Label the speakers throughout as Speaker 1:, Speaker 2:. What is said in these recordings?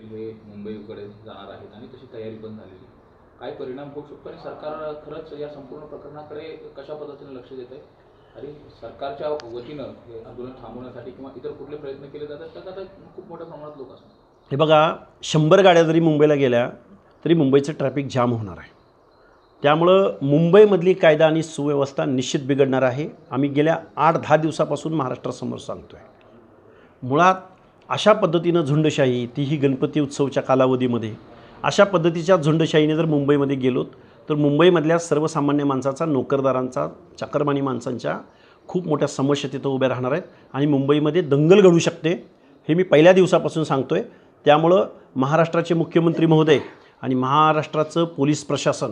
Speaker 1: पाटील हे मुंबईकडे जाणार आहेत आणि तशी तयारी पण झालेली. काय परिणाम होऊ शकतो आणि सरकार खरंच या संपूर्ण प्रकरणाकडे कशा पद्धतीने लक्ष देत आहे आणि सरकारच्या वतीनं हे आंदोलन थांबवण्यासाठी किंवा इतर कुठले प्रयत्न केले जातात त्यात आता खूप मोठ्या प्रमाणात लोक असतात.
Speaker 2: हे बघा, 100 गाड्या जरी मुंबईला गेल्या तरी मुंबईचं ट्रॅफिक जाम होणार आहे. त्यामुळं मुंबईमधली कायदा आणि सुव्यवस्था निश्चित बिघडणार आहे. आम्ही गेल्या 8-10 दिवसापासून महाराष्ट्रासमोर सांगतो आहे. मुळात अशा पद्धतीनं झुंडशाही, तीही गणपती उत्सवच्या कालावधीमध्ये अशा पद्धतीच्या झुंडशाहीने जर मुंबईमध्ये गेलोत तर मुंबईमधल्या सर्वसामान्य माणसाचा, नोकरदारांचा, चाकरमानी माणसांच्या खूप मोठ्या समस्या तिथं उभ्या राहणार आहेत आणि मुंबईमध्ये दंगल घडू शकते, हे मी पहिल्या दिवसापासून सांगतो आहे. त्यामुळं महाराष्ट्राचे मुख्यमंत्री महोदय आणि महाराष्ट्राचं पोलीस प्रशासन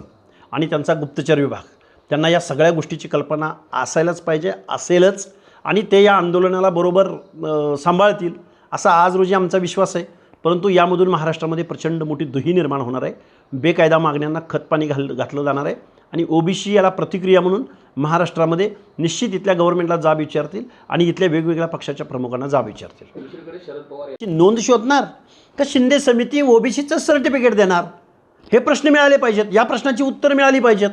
Speaker 2: आणि त्यांचा गुप्तचर विभाग, त्यांना या सगळ्या गोष्टीची कल्पना असायलाच पाहिजे, असेलच, आणि ते या आंदोलनाला बरोबर सांभाळतील असा आज रोजी आमचा विश्वास आहे. परंतु यामधून महाराष्ट्रामध्ये प्रचंड मोठी दुही निर्माण होणार आहे. बेकायदा मागण्यांना खतपाणी घातलं जाणार आहे आणि OBC याला प्रतिक्रिया म्हणून महाराष्ट्रामध्ये निश्चित इथल्या गव्हर्नमेंटला जाब विचारतील आणि इथल्या वेगवेगळ्या पक्षाच्या प्रमुखांना जाब विचारतील.
Speaker 1: दुसरीकडे शरद पवार
Speaker 2: नोंद शोधणार का शिंदे समिती OBCचं सर्टिफिकेट देणार, हे प्रश्न मिळाले पाहिजेत. या प्रश्नाची उत्तरं मिळाली पाहिजेत.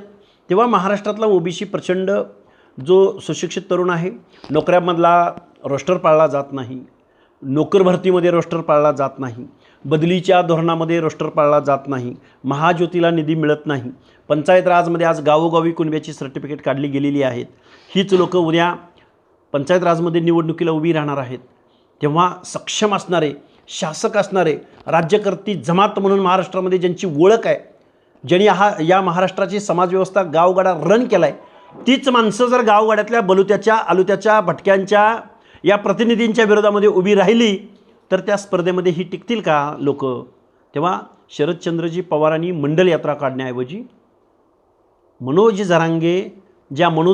Speaker 2: तेव्हा महाराष्ट्रातला OBC प्रचंड जो सुशिक्षित तरुण आहे, नोकऱ्यामधला रोस्टर पाळला जात नाही, नोकर भरतीमध्ये रोस्टर पाळला जात नाही, बदलीच्या धोरणामध्ये रोस्टर पाळला जात नाही, महाज्योतीला निधी मिळत नाही, पंचायत राजमध्ये आज गावोगावी कुणब्याची सर्टिफिकेट काढली गेलेली आहेत. हीच लोकं उद्या पंचायत राजमध्ये निवडणुकीला उभी राहणार आहेत. तेव्हा सक्षम असणारे, शासक असणारे, राज्यकर्ती जमात म्हणून महाराष्ट्रामध्ये ज्यांची ओळख आहे, ज्यांनी या महाराष्ट्राची समाजव्यवस्था गावगाडा रन केला आहे, तीच माणसं जर गावगाड्यातल्या बलुत्याच्या, आलुत्याच्या, भटक्यांच्या या प्रतिनिधींच्या विरोधामध्ये उभी राहिली तर त्या स्पर्धेमध्ये ही टिकतील का लोक? तेव्हा शरदचंद्रजी पवारांनी मंडल यात्रा काढण्याऐवजी मनोज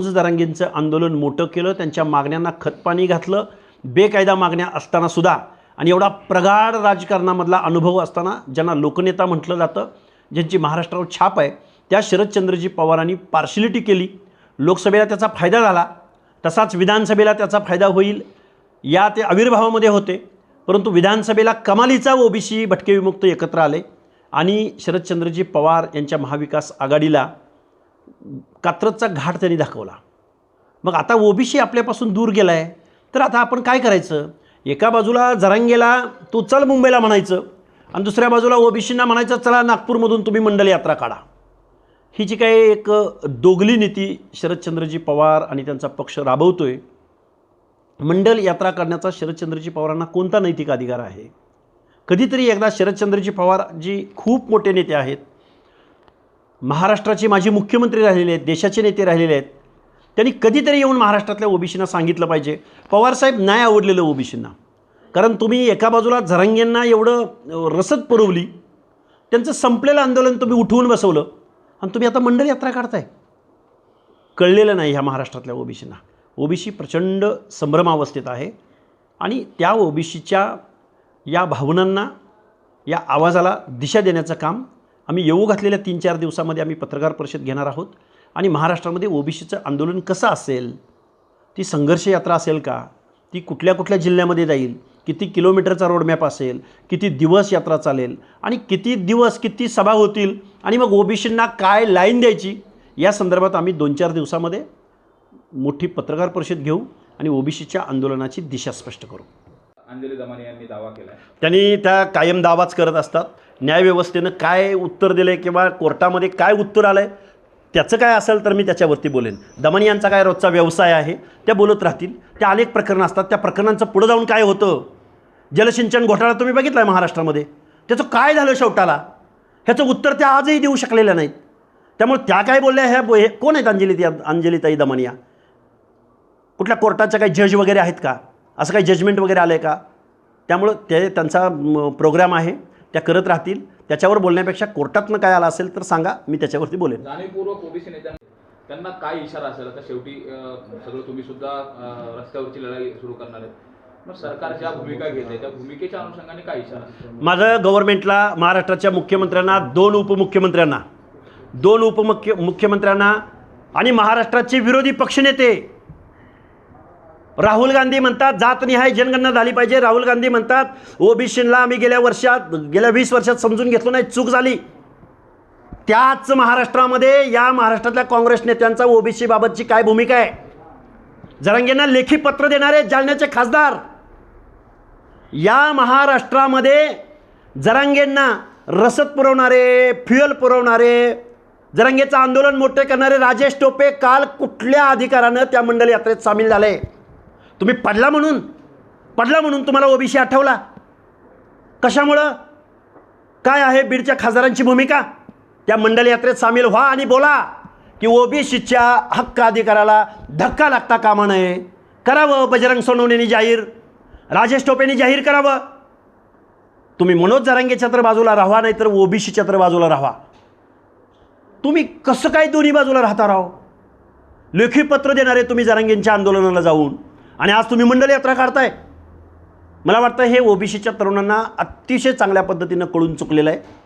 Speaker 2: जरांगेंचं आंदोलन मोठं केलं, त्यांच्या मागण्यांना खतपाणी घातलं. बेकायदा मागण्या असतानासुद्धा आणि एवढा प्रगाढ राजकारणामधला अनुभव असताना, ज्यांना लोकनेता म्हटलं जातं, ज्यांची महाराष्ट्रावर छाप आहे, त्या शरदचंद्रजी पवारांनी पार्शिलिटी केली. लोकसभेला त्याचा फायदा झाला, तसाच विधानसभेला त्याचा फायदा होईल या ते आविर्भावामध्ये होते. परंतु विधानसभेला कमालीचा OBC भटके विमुक्त एकत्र आले आणि शरदचंद्रजी पवार यांच्या महाविकास आघाडीला कात्रजचा घाट त्यांनी दाखवला. मग आता OBC आपल्यापासून दूर गेला आहे, तर आता आपण काय करायचं? एका बाजूला जरांगेला तू चल मुंबईला म्हणायचं आणि दुसऱ्या बाजूला OBCंना म्हणायचं चला नागपूरमधून तुम्ही मंडल यात्रा काढा. ही जी काही एक दोगली नीती शरदचंद्रजी पवार आणि त्यांचा पक्ष राबवतोय, मंडल यात्रा करण्याचा शरदचंद्रजी पवारांना कोणता नैतिक अधिकार आहे? कधीतरी एकदा शरदचंद्रजी पवार जी खूप मोठे नेते आहेत, महाराष्ट्राचे माजी मुख्यमंत्री राहिलेले आहेत, देशाचे नेते राहिलेले आहेत, त्यांनी कधीतरी येऊन महाराष्ट्रातल्या OBCंना सांगितलं पाहिजे, पवारसाहेब नाही आवडलेलं OBCंना, कारण तुम्ही एका बाजूला जरांगेंना एवढं रसद पुरवली, त्यांचं संपलेलं आंदोलन तुम्ही उठवून बसवलं आणि तुम्ही आता मंडल यात्रा काढताय. कळलेलं नाही ह्या महाराष्ट्रातल्या OBCंना. OBC प्रचंड संभ्रमावस्थेत आहे आणि त्या OBCच्या या भावनांना, या आवाजाला दिशा देण्याचं काम आम्ही येऊ घातलेल्या 3-4 दिवसामध्ये आम्ही पत्रकार परिषद घेणार आहोत. आणि महाराष्ट्रामध्ये OBCचं आंदोलन कसं असेल, ती संघर्ष यात्रा असेल का, ती कुठल्या कुठल्या जिल्ह्यामध्ये जाईल, किती किलोमीटरचा रोडमॅप असेल, किती दिवस यात्रा चालेल आणि किती दिवस किती सभा होतील आणि मग OBCंना काय लाईन द्यायची, या संदर्भात आम्ही 2-4 दिवसामध्ये मोठी पत्रकार परिषद घेऊ आणि OBCच्या आंदोलनाची दिशा स्पष्ट करू.
Speaker 1: अंजली दमानी यांनी दावा केला,
Speaker 2: त्यांनी त्या कायम दावाच करत असतात. न्यायव्यवस्थेनं काय उत्तर दिलं आहे किंवा कोर्टामध्ये काय उत्तर आलं आहे त्याचं काय असेल तर मी त्याच्यावरती बोलेन. दमानी यांचा काय रोजचा व्यवसाय आहे, त्या बोलत राहतील. त्या अनेक प्रकरणं असतात, त्या प्रकरणांचं पुढं जाऊन काय होतं, जलसिंचन घोटाळा तुम्ही बघितला आहे महाराष्ट्रामध्ये, त्याचं काय झालं शेवटाला, ह्याचं उत्तर त्या आजही देऊ शकलेल्या नाहीत. त्यामुळे त्या काय बोलल्या, ह्या कोण आहेत अंजलीताई दमानी? या कुठल्या कोर्टाच्या काही जज वगैरे आहेत का, असं काही जजमेंट वगैरे आलं आहे का? त्यामुळं त्यांचा प्रोग्राम आहे, त्या करत राहतील. त्याच्यावर बोलण्यापेक्षा कोर्टातनं काय आलं असेल तर सांगा, मी त्याच्यावरती बोलेन.
Speaker 1: जाणीवपूर्वक OBC त्यांना काय इशारा असेल? आता शेवटी सगळं तुम्ही सुद्धा रस्त्यावरची लढाई सुरू करणार आहेत, मग सरकार ज्या भूमिका घेत आहे त्या भूमिकेच्या अनुषंगाने काय इशारा?
Speaker 2: माझं गव्हर्नमेंटला, महाराष्ट्राच्या मुख्यमंत्र्यांना, 2 उपमुख्यमंत्र्यांना आणि महाराष्ट्राचे विरोधी पक्षनेते राहुल गांधी म्हणतात जातनिहाय जनगणना झाली पाहिजे. राहुल गांधी म्हणतात ओबीसीला आम्ही गेल्या 20 वर्षात समजून घेतलो नाही, चूक झाली. त्याच महाराष्ट्रामध्ये या महाराष्ट्रातल्या काँग्रेस नेत्यांचा ओबीसी बाबतची काय भूमिका आहे? जरांगेंना लेखी पत्र देणारे जालन्याचे खासदार, या महाराष्ट्रामध्ये जरांगेंना रसद पुरवणारे, फ्युएल पुरवणारे, जरांगेचं आंदोलन मोठे करणारे राजेश टोपे काल कुठल्या अधिकारानं त्या मंडल यात्रेत सामील झाले? तुम्ही पडला म्हणून तुम्हाला ओबीसी आठवला? कशामुळं? काय आहे बीडच्या खासदारांची भूमिका? त्या मंडल यात्रेत सामील व्हा आणि बोला की ओबीसीच्या हक्क अधिकाराला धक्का लागता कामा नये. करावं बजरंग सोनवणेंनी जाहीर, राजेश टोपेंनी जाहीर करावं. तुम्ही मनोज जरांगेच्या तर बाजूला राहा, नाही तर ओबीसीच्या तर बाजूला राहा. तुम्ही कसं काय दोन्ही बाजूला राहता राहो? लेखी पत्र देणारे तुम्ही जरांगेंच्या आंदोलनाला जाऊन, आणि आज तुम्ही मंडल यात्रा काढताय. मला वाटतं हे ओबीसीच्या तरुणांना अतिशय चांगल्या पद्धतीनं कळून चुकलेलं आहे.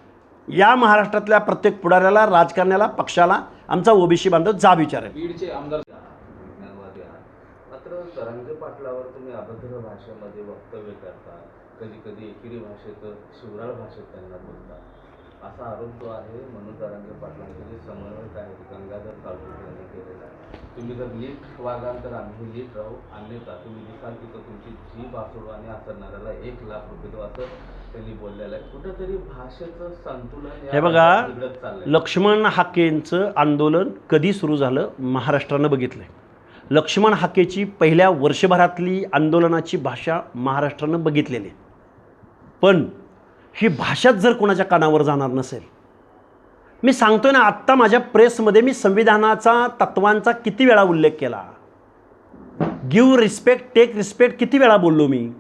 Speaker 2: या महाराष्ट्रातल्या प्रत्येक पुढाऱ्याला, राजकारण्याला, पक्षाला आमचा ओबीसी बांधव जाब विचारेल.
Speaker 1: बीडचे आमदार
Speaker 3: मात्र जरांगे पाटलावर तुम्ही अभद्र भाषेमध्ये वक्तव्य करता, कधी कधी एकेरी भाषेत, शिवराळ भाषेत त्यांना बोलता, असा आरोप जो आहे मनोज जरांगे पाटलांचे जे समन्वयक आहेत गंगाधर काळुंखे यांनी केलेला आहे. तुम्ही जर नीट वागाल तर आम्ही नीट राहू, अन्यथा तुम्ही दिसाल की तुमची जीभ आसोडू आणि आसरणाऱ्याला 1 लाख रुपये देऊ, असं त्यांनी बोललेलं आहे. कुठंतरी भाषेचं संतुलन
Speaker 2: हे बघा,
Speaker 3: बिघडत चाललंय.
Speaker 2: लक्ष्मण हाकेंचं आंदोलन कधी सुरू झालं महाराष्ट्रानं बघितलंय. लक्ष्मण हाकेची पहिल्या वर्षभरातली आंदोलनाची भाषा महाराष्ट्रानं बघितलेली आहे. पण ही भाषाच जर कोणाच्या कानावर जाणार नसेल, मी सांगतोय ना, आत्ता माझ्या प्रेसमध्ये मी संविधानाचा, तत्वांचा किती वेळा उल्लेख केला. गिव्ह रिस्पेक्ट, टेक रिस्पेक्ट किती वेळा बोललो मी.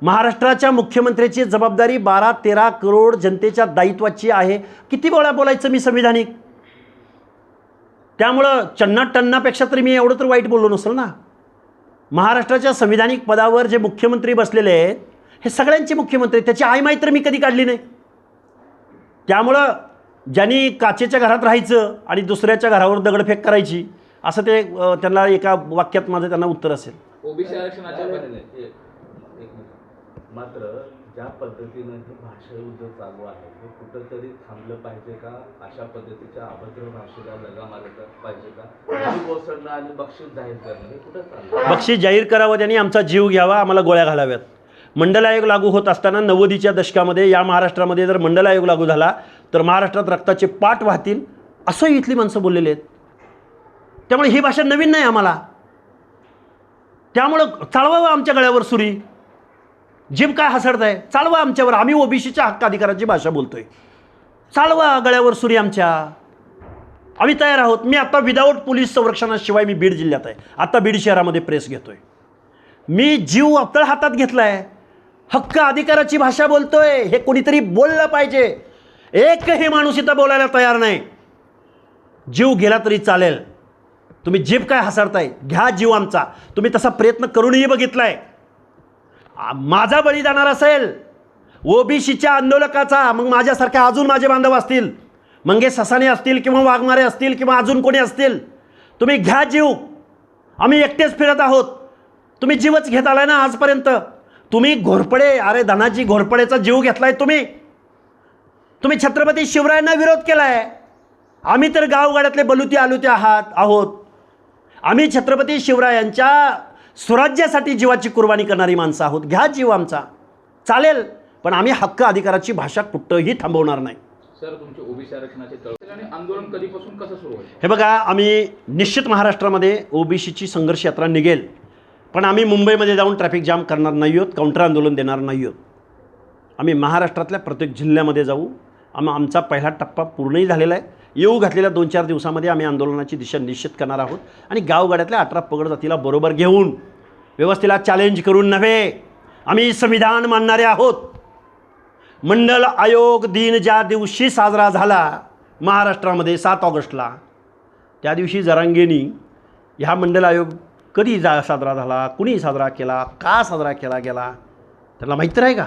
Speaker 2: महाराष्ट्राच्या मुख्यमंत्र्याची जबाबदारी 12-13 करोड जनतेच्या दायित्वाची आहे. किती वेळा बोलायचं मी संविधानिक. त्यामुळं टन्नापेक्षा तरी मी एवढं तर वाईट बोललो नसेल ना. महाराष्ट्राच्या संविधानिक पदावर जे मुख्यमंत्री बसलेले आहेत हे सगळ्यांचे मुख्यमंत्री, त्याची आयमाई तर मी कधी काढली नाही. त्यामुळं ज्यांनी काचेच्या घरात राहायचं आणि दुसऱ्याच्या घरावर दगडफेक करायची, असं ते त्यांना एका वाक्यात माझं त्यांना उत्तर असेल.
Speaker 1: ओबीसी आरक्षणाच्या
Speaker 3: एक मिनिट. मात्र ज्या पद्धतीनं हे भाषा युद्ध चालू आहे हे कुठंतरी थांबलं पाहिजे का? अशा पद्धतीच्या अभद्र भाषेला लगा मारला पाहिजे का? जीव कोसळणं आणि बक्षीस जाहीर करणं हे कुठं चाललं?
Speaker 2: बक्षीस जाहीर करावं, त्यांनी आमचा जीव घ्यावा, आम्हाला गोळ्या घालाव्यात. मंडल आयोग लागू होत असताना 90च्या दशकामध्ये या महाराष्ट्रामध्ये जर मंडल आयोग लागू झाला तर महाराष्ट्रात रक्ताचे पाट वाहतील, असं इथली माणसं बोललेले आहेत. त्यामुळे ही भाषा नवीन नाही आम्हाला. त्यामुळं चालवावं आमच्या गळ्यावर सुरी. जीभ काय हसडताय? चालवा आमच्यावर. आम्ही ओबीसीच्या हक्क अधिकाराची भाषा बोलतोय. चालवा गळ्यावर सुरी आमच्या. आम्ही तयार आहोत. मी आता विदाऊट पोलीस संरक्षणाशिवाय मी बीड जिल्ह्यात आहे. आता बीड शहरामध्ये प्रेस घेतोय. मी जीव आपल्या हातात घेतलाय. हक्क अधिकाराची भाषा बोलतोय. हे कोणीतरी बोललं पाहिजे. एकही माणूस इथं बोलायला तयार नाही. जीव गेला तरी चालेल. तुम्ही जीभ काय हसडताय? घ्या जीव आमचा. तुम्ही तसा प्रयत्न करूनही बघितलाय. माझा बळी जाणार असेल ओबीसीच्या आंदोलकाचा, मग माझ्यासारख्या अजून माझे बांधव असतील, मंगेश ससाणे असतील किंवा वाघमारे असतील किंवा अजून कोणी असतील, तुम्ही घ्या जीव. आम्ही एकटेच फिरत आहोत. तुम्ही जीवच घेत आलाय ना आजपर्यंत. तुम्ही घोरपडे, अरे धनाजी घोरपडेचा जीव घेतलाय तुम्ही. तुम्ही छत्रपती शिवरायांना विरोध केलाय. आम्ही तर गावगाड्यातले बलुते आलुते आहोत. आम्ही छत्रपती शिवरायांच्या स्वराज्यासाठी जीवाची कुर्बानी करणारी माणसं आहोत. घ्या जीव आमचा, चालेल. पण आम्ही हक्क अधिकाराची भाषा कुठंही थांबवणार नाही.
Speaker 1: सर, तुमचे ओबीसी आरक्षणाचे तळमळ आणि आंदोलन कधीपासून कसं सुरू होईल?
Speaker 2: हे बघा, आम्ही निश्चित महाराष्ट्रामध्ये ओबीसीची संघर्ष यात्रा निघेल. पण आम्ही मुंबईमध्ये जाऊन ट्रॅफिक जाम करणार नाही आहोत, काउंटर आंदोलन देणार नाही आहोत. आम्ही महाराष्ट्रातल्या प्रत्येक जिल्ह्यामध्ये जाऊ. आमचा पहिला टप्पा पूर्णही झालेला आहे. येऊ घातलेल्या 2-4 दिवसामध्ये आम्ही आंदोलनाची दिशा निश्चित करणार आहोत. आणि गावगाड्यातल्या 18 पगड जातीला बरोबर घेऊन, व्यवस्थेला चॅलेंज करून नव्हे, आम्ही संविधान मानणारे आहोत. मंडल आयोग दिन ज्या दिवशी साजरा झाला महाराष्ट्रामध्ये 7 ऑगस्टला, त्या दिवशी जरांगेंनी ह्या मंडल आयोग कधी साजरा झाला, कुणी साजरा केला, का साजरा केला गेला, त्यांना माहीत आहे का?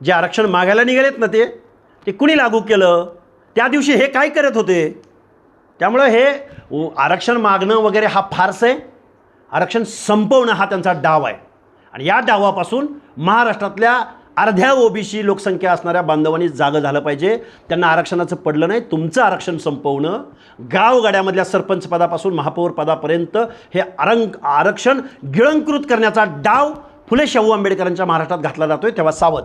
Speaker 2: जे आरक्षण मागायला निघालेत ना ते कुणी लागू केलं? त्या दिवशी हे काय करत होते? त्यामुळं हे आरक्षण मागणं वगैरे हा फार्स आहे. आरक्षण संपवणं हा त्यांचा डाव आहे. आणि या डावापासून महाराष्ट्रातल्या अर्ध्या ओबीसी लोकसंख्या असणाऱ्या बांधवांनी जागं झालं पाहिजे. त्यांना आरक्षणाचं पडलं नाही. तुमचं आरक्षण संपवणं, गावगाड्यामधल्या सरपंच पदापासून महापौर पदापर्यंत हे आरक्षण गिळंकृत करण्याचा डाव फुले शाहू आंबेडकरांच्या महाराष्ट्रात घातला जातोय. तेव्हा सावध.